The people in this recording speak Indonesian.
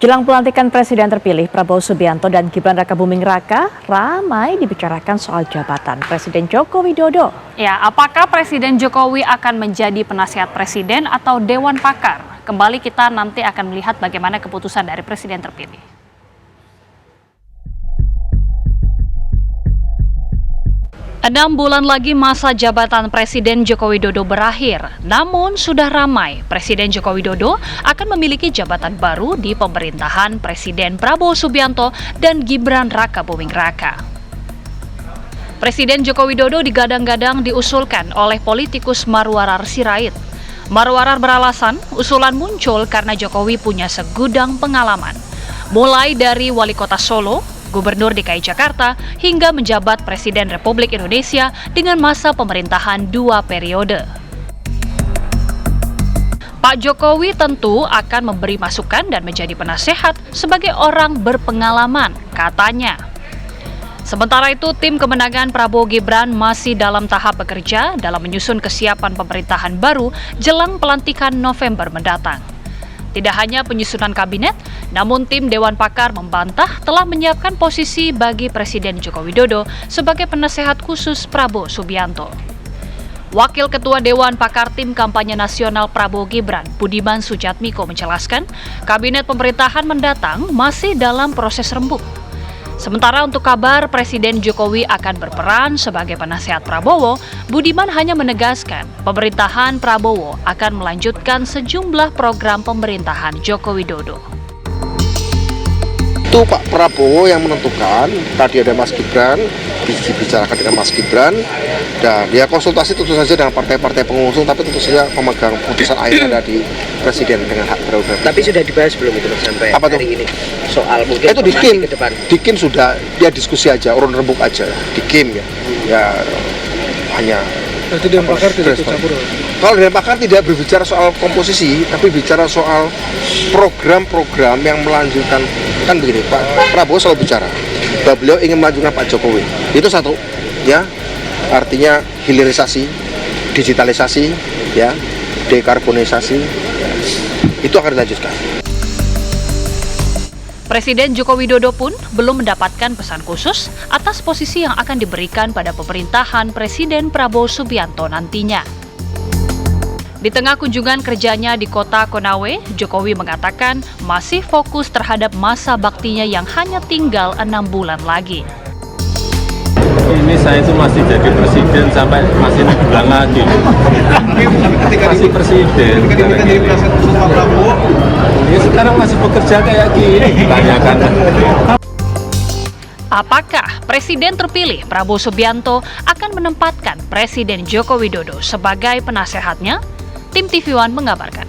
Jelang pelantikan Presiden terpilih Prabowo Subianto dan Gibran Rakabuming Raka ramai dibicarakan soal jabatan Presiden Joko Widodo. Ya, apakah Presiden Jokowi akan menjadi penasihat presiden atau dewan pakar? Kembali kita nanti akan melihat bagaimana keputusan dari Presiden terpilih. Enam bulan lagi masa jabatan Presiden Joko Widodo berakhir, namun sudah ramai Presiden Joko Widodo akan memiliki jabatan baru di pemerintahan Presiden Prabowo Subianto dan Gibran Rakabuming Raka. Presiden Joko Widodo digadang-gadang diusulkan oleh politikus Marwarar Sirait. Marwarar beralasan usulan muncul karena Jokowi punya segudang pengalaman, mulai dari wali kota Solo, Gubernur DKI Jakarta, hingga menjabat Presiden Republik Indonesia dengan masa pemerintahan 2 periode. Pak Jokowi tentu akan memberi masukan dan menjadi penasehat sebagai orang berpengalaman, katanya. Sementara itu, tim kemenangan Prabowo Gibran masih dalam tahap bekerja dalam menyusun kesiapan pemerintahan baru jelang pelantikan November mendatang. Tidak hanya penyusunan kabinet, namun tim Dewan Pakar membantah telah menyiapkan posisi bagi Presiden Joko Widodo sebagai penasehat khusus Prabowo Subianto. Wakil Ketua Dewan Pakar Tim Kampanye Nasional Prabowo Gibran, Budiman Sujatmiko menjelaskan, kabinet pemerintahan mendatang masih dalam proses rembuk. Sementara untuk kabar Presiden Jokowi akan berperan sebagai penasehat Prabowo, Budiman hanya menegaskan pemerintahan Prabowo akan melanjutkan sejumlah program pemerintahan Joko Widodo. Itu Pak Prabowo yang menentukan, tadi ada Mas Gibran, dibicarakan dengan Mas Gibran, dan dia konsultasi tentu saja dengan partai-partai pengusung, tapi tentu saja pemegang putusan akhir ada di Presiden dengan hak prerogatif. Tapi sudah dibahas belum itu sampai apa hari ini? Soal mungkin itu di KIM, ke depan. Di KIM sudah, dia diskusi aja, urun rembuk aja, di KIM ya, ya hanya. Berarti Dewan Pakar tidak ikut campur? Kalau Dewan Pakar tidak berbicara soal komposisi, tapi bicara soal program-program yang melanjutkan, kan begini, Pak Prabowo selalu bicara bahwa beliau ingin melanjutkan Pak Jokowi. Itu satu, ya, artinya hilirisasi, digitalisasi, ya, dekarbonisasi, ya, itu akan dilanjutkan. Presiden Joko Widodo pun belum mendapatkan pesan khusus atas posisi yang akan diberikan pada pemerintahan Presiden Prabowo Subianto nantinya. Di tengah kunjungan kerjanya di kota Konawe, Jokowi mengatakan masih fokus terhadap masa baktinya yang hanya tinggal 6 bulan lagi. Ini saya itu masih jadi presiden sampai masih 6 bulan lagi. Masih presiden. Ya sekarang masih bekerja kayak gini. Tanyakan. Apakah Presiden terpilih Prabowo Subianto akan menempatkan Presiden Joko Widodo sebagai penasehatnya? Tim TV One mengabarkan.